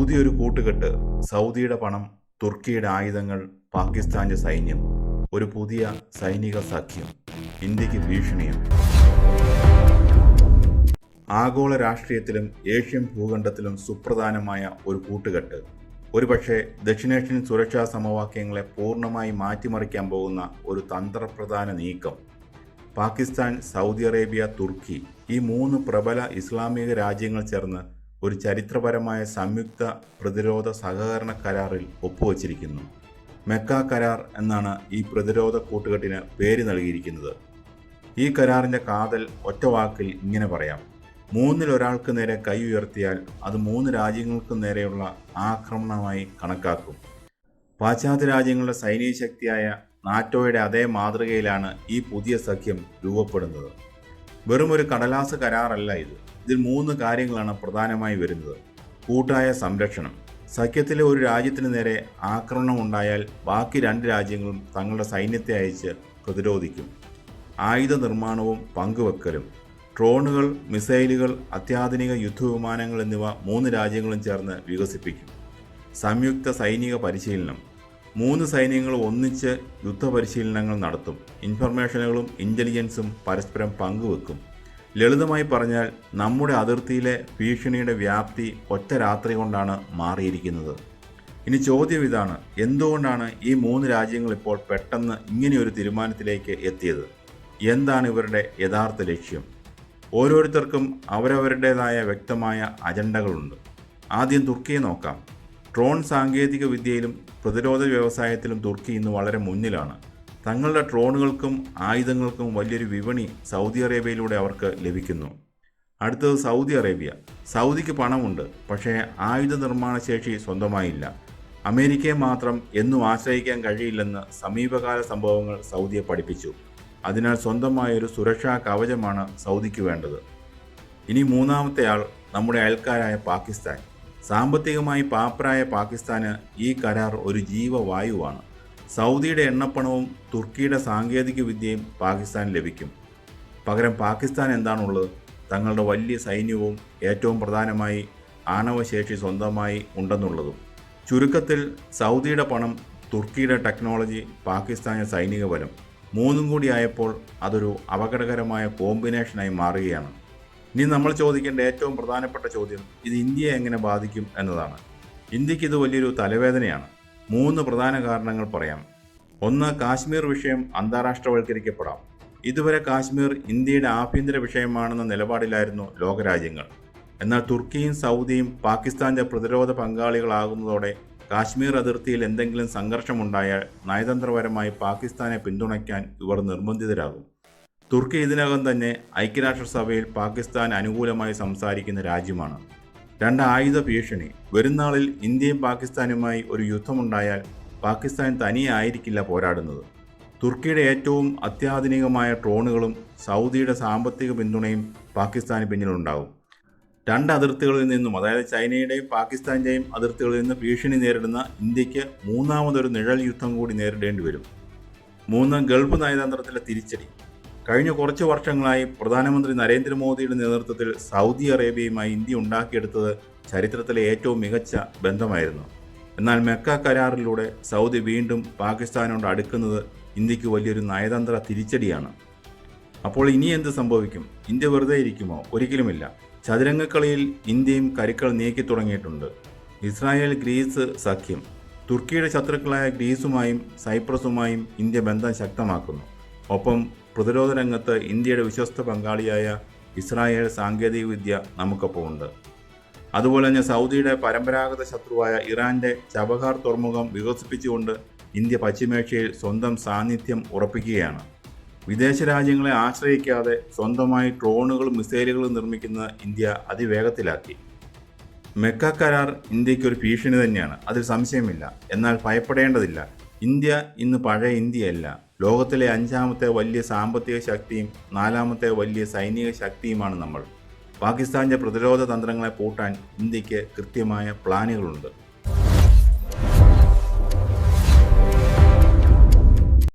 പുതിയൊരു കൂട്ടുകെട്ട്. സൗദിയുടെ പണം, തുർക്കിയുടെ ആയുധങ്ങൾ, പാകിസ്ഥാന്റെ സൈന്യം. ഒരു പുതിയ സൈനിക സഖ്യം. ഇന്ത്യക്ക് ഭീഷണിയും. ആഗോള രാഷ്ട്രീയത്തിലും ഏഷ്യൻ ഭൂഖണ്ഡത്തിലും സുപ്രധാനമായ ഒരു കൂട്ടുകെട്ട്. ഒരുപക്ഷെ ദക്ഷിണേഷ്യൻ സുരക്ഷാ സമവാക്യങ്ങളെ പൂർണ്ണമായി മാറ്റിമറിക്കാൻ പോകുന്ന ഒരു തന്ത്രപ്രധാന നീക്കം. പാകിസ്ഥാൻ, സൗദി അറേബ്യ, തുർക്കി ഈ മൂന്ന് പ്രബല ഇസ്ലാമിക രാജ്യങ്ങൾ ചേർന്ന് ഒരു ചരിത്രപരമായ സംയുക്ത പ്രതിരോധ സഹകരണ കരാറിൽ ഒപ്പുവച്ചിരിക്കുന്നു. മെക്ക കരാർ എന്നാണ് ഈ പ്രതിരോധ കൂട്ടുകെട്ടിന് പേര് നൽകിയിരിക്കുന്നത്. ഈ കരാറിൻ്റെ കാതൽ ഒറ്റവാക്കിൽ ഇങ്ങനെ പറയാം: മൂന്നിലൊരാൾക്ക് നേരെ കൈ ഉയർത്തിയാൽ അത് മൂന്ന് രാജ്യങ്ങൾക്ക് നേരെയുള്ള ആക്രമണമായി കണക്കാക്കും. പാശ്ചാത്യ രാജ്യങ്ങളുടെ സൈനിക ശക്തിയായ നാറ്റോയുടെ അതേ മാതൃകയിലാണ് ഈ പുതിയ സഖ്യം രൂപപ്പെടുന്നത്. വെറുമൊരു കടലാസ് കരാറല്ല ഇത്. ഇതിൽ മൂന്ന് കാര്യങ്ങളാണ് പ്രധാനമായി വരുന്നത്. കൂട്ടായ സംരക്ഷണം. സഖ്യത്തിലെ ഒരു രാജ്യത്തിന് നേരെ ആക്രമണം ഉണ്ടായാൽ ബാക്കി രണ്ട് രാജ്യങ്ങളും തങ്ങളുടെ സൈന്യത്തെ അയച്ച് പ്രതിരോധിക്കും. ആയുധ നിർമ്മാണവും പങ്കുവെക്കലും. ഡ്രോണുകൾ, മിസൈലുകൾ, അത്യാധുനിക യുദ്ധവിമാനങ്ങൾ എന്നിവ മൂന്ന് രാജ്യങ്ങളും ചേർന്ന് വികസിപ്പിക്കും. സംയുക്ത സൈനിക പരിശീലനം. മൂന്ന് സൈന്യങ്ങൾ ഒന്നിച്ച് യുദ്ധപരിശീലനങ്ങൾ നടത്തും. ഇൻഫർമേഷനുകളും ഇൻ്റലിജൻസും പരസ്പരം പങ്കുവെക്കും. ലളിതമായി പറഞ്ഞാൽ നമ്മുടെ അതിർത്തിയിലെ ഭീഷണിയുടെ വ്യാപ്തി ഒറ്റ രാത്രി കൊണ്ടാണ് മാറിയിരിക്കുന്നത്. ഇനി ചോദ്യം ഇതാണ്: എന്തുകൊണ്ടാണ് ഈ മൂന്ന് രാജ്യങ്ങൾ ഇപ്പോൾ പെട്ടെന്ന് ഇങ്ങനെയൊരു തീരുമാനത്തിലേക്ക് എത്തിയത്? എന്താണ് ഇവരുടെ യഥാർത്ഥ ലക്ഷ്യം? ഓരോരുത്തർക്കും അവരവരുടേതായ വ്യക്തമായ അജണ്ടകളുണ്ട്. ആദ്യം തുർക്കിയെ നോക്കാം. ഡ്രോൺ സാങ്കേതിക വിദ്യയിലും പ്രതിരോധ വ്യവസായത്തിലും തുർക്കി ഇന്ന് വളരെ മുന്നിലാണ്. തങ്ങളുടെ ഡ്രോണുകൾക്കും ആയുധങ്ങൾക്കും വലിയൊരു വിപണി സൗദി അറേബ്യയിലൂടെ അവർക്ക് ലഭിക്കുന്നു. അടുത്തത് സൗദി അറേബ്യ. സൗദിക്ക് പണമുണ്ട്, പക്ഷേ ആയുധ നിർമ്മാണ ശേഷി സ്വന്തമായില്ല. അമേരിക്കയെ മാത്രം എന്നും ആശ്രയിക്കാൻ കഴിയില്ലെന്ന് സമീപകാല സംഭവങ്ങൾ സൗദിയെ പഠിപ്പിച്ചു. അതിനാൽ സ്വന്തമായൊരു സുരക്ഷാ കവചമാണ് സൗദിക്ക് വേണ്ടത്. ഇനി മൂന്നാമത്തെ ആൾ നമ്മുടെ അയൽക്കാരായ പാകിസ്ഥാൻ. സാമ്പത്തികമായി പാപ്പരായ പാകിസ്ഥാന് ഈ കരാർ ഒരു ജീവവായുവാണ്. സൗദിയുടെ എണ്ണപ്പണവും തുർക്കിയുടെ സാങ്കേതിക വിദ്യയും പാകിസ്ഥാൻ ലഭിക്കും. പകരം പാകിസ്ഥാൻ എന്താണുള്ളത്? തങ്ങളുടെ വലിയ സൈന്യവും ഏറ്റവും പ്രധാനമായി ആണവശേഷി സ്വന്തമായി ഉണ്ടെന്നുള്ളതും. ചുരുക്കത്തിൽ സൗദിയുടെ പണം, തുർക്കിയുടെ ടെക്നോളജി, പാകിസ്ഥാന്റെ സൈനിക ബലം മൂന്നും കൂടി ആയപ്പോൾ അതൊരു അപകടകരമായ കോമ്പിനേഷനായി മാറുകയാണ്. ഇനി നമ്മൾ ചോദിക്കേണ്ട ഏറ്റവും പ്രധാനപ്പെട്ട ചോദ്യം ഇത് ഇന്ത്യയെ എങ്ങനെ ബാധിക്കും എന്നതാണ്. ഇന്ത്യക്ക് ഇത് വലിയൊരു തലവേദനയാണ്. മൂന്ന് പ്രധാന കാരണങ്ങൾ പറയാം. ഒന്ന്, കാശ്മീർ വിഷയം അന്താരാഷ്ട്രവൽക്കരിക്കപ്പെടാം. ഇതുവരെ കാശ്മീർ ഇന്ത്യയുടെ ആഭ്യന്തര വിഷയമാണെന്ന നിലപാടിലായിരുന്നു ലോകരാജ്യങ്ങൾ. എന്നാൽ തുർക്കിയും സൗദിയും പാകിസ്ഥാന്റെ പ്രതിരോധ പങ്കാളികളാകുന്നതോടെ കാശ്മീർ അതിർത്തിയിൽ എന്തെങ്കിലും സംഘർഷമുണ്ടായാൽ നയതന്ത്രപരമായി പാകിസ്ഥാനെ പിന്തുണയ്ക്കാൻ ഇവർ നിർബന്ധിതരാകും. തുർക്കി ഇതിനകം തന്നെ ഐക്യരാഷ്ട്രസഭയിൽ പാകിസ്ഥാൻ അനുകൂലമായി സംസാരിക്കുന്ന രാജ്യമാണ്. രണ്ട്, ആയുധ ഭീഷണി. വരുന്നാളിൽ ഇന്ത്യയും പാകിസ്ഥാനുമായി ഒരു യുദ്ധമുണ്ടായാൽ പാകിസ്ഥാൻ തനിയെ ആയിരിക്കില്ല പോരാടുന്നത്. തുർക്കിയുടെ ഏറ്റവും അത്യാധുനികമായ ഡ്രോണുകളും സൗദിയുടെ സാമ്പത്തിക പിന്തുണയും പാകിസ്ഥാന് പിന്നിലുണ്ടാകും. രണ്ട് അതിർത്തികളിൽ നിന്നും, അതായത് ചൈനയുടെയും പാകിസ്ഥാൻ്റെയും അതിർത്തികളിൽ നിന്ന് ഭീഷണി നേരിടുന്ന ഇന്ത്യക്ക് മൂന്നാമതൊരു നിഴൽ യുദ്ധം കൂടി നേരിടേണ്ടി വരും. മൂന്ന്, ഗൾഫ് നയതന്ത്രത്തിലെ തിരിച്ചടി. കഴിഞ്ഞ കുറച്ച് വർഷങ്ങളായി പ്രധാനമന്ത്രി നരേന്ദ്രമോദിയുടെ നേതൃത്വത്തിൽ സൗദി അറേബ്യയുമായി ഇന്ത്യ ഉണ്ടാക്കിയെടുത്തത് ചരിത്രത്തിലെ ഏറ്റവും മികച്ച ബന്ധമായിരുന്നു. എന്നാൽ മെക്ക കരാറിലൂടെ സൗദി വീണ്ടും പാകിസ്ഥാനോട് അടുക്കുന്നത് ഇന്ത്യക്ക് വലിയൊരു നയതന്ത്ര തിരിച്ചടിയാണ്. അപ്പോൾ ഇനി എന്ത് സംഭവിക്കും? ഇന്ത്യ വെറുതെ ഇരിക്കുമോ? ഒരിക്കലുമില്ല. ചതുരംഗക്കളിയിൽ ഇന്ത്യയും കരുക്കൾ നീക്കി തുടങ്ങിയിട്ടുണ്ട്. ഇസ്രായേൽ ഗ്രീസ് സഖ്യം. തുർക്കിയുടെ ശത്രുക്കളായ ഗ്രീസുമായും സൈപ്രസുമായും ഇന്ത്യ ബന്ധം ശക്തമാക്കുന്നു. ഒപ്പം പ്രതിരോധ രംഗത്ത് ഇന്ത്യയുടെ വിശ്വസ്ത പങ്കാളിയായ ഇസ്രായേൽ സാങ്കേതിക വിദ്യ നമുക്കൊപ്പമുണ്ട്. അതുപോലെ തന്നെ സൗദിയുടെ പരമ്പരാഗത ശത്രുവായ ഇറാന്റെ ചബഹാർ തുറമുഖം വികസിപ്പിച്ചുകൊണ്ട് ഇന്ത്യ പശ്ചിമേഷ്യയിൽ സ്വന്തം സാന്നിധ്യം ഉറപ്പിക്കുകയാണ്. വിദേശ രാജ്യങ്ങളെ ആശ്രയിക്കാതെ സ്വന്തമായി ഡ്രോണുകളും മിസൈലുകളും നിർമ്മിക്കുന്ന ഇന്ത്യ അതിവേഗത്തിലാക്കി. മെക്ക കരാർ ഇന്ത്യക്കൊരു ഭീഷണി തന്നെയാണ്, അതിൽ സംശയമില്ല. എന്നാൽ ഭയപ്പെടേണ്ടതില്ല. ഇന്ത്യ ഇന്ന് പഴയ ഇന്ത്യയല്ല. ലോകത്തിലെ അഞ്ചാമത്തെ വലിയ സാമ്പത്തിക ശക്തിയും നാലാമത്തെ വലിയ സൈനിക ശക്തിയുമാണ് നമ്മൾ. പാകിസ്ഥാന്റെ പ്രതിരോധ തന്ത്രങ്ങളെ പൂട്ടാൻ ഇന്ത്യക്ക് കൃത്യമായ പ്ലാനുകളുണ്ട്.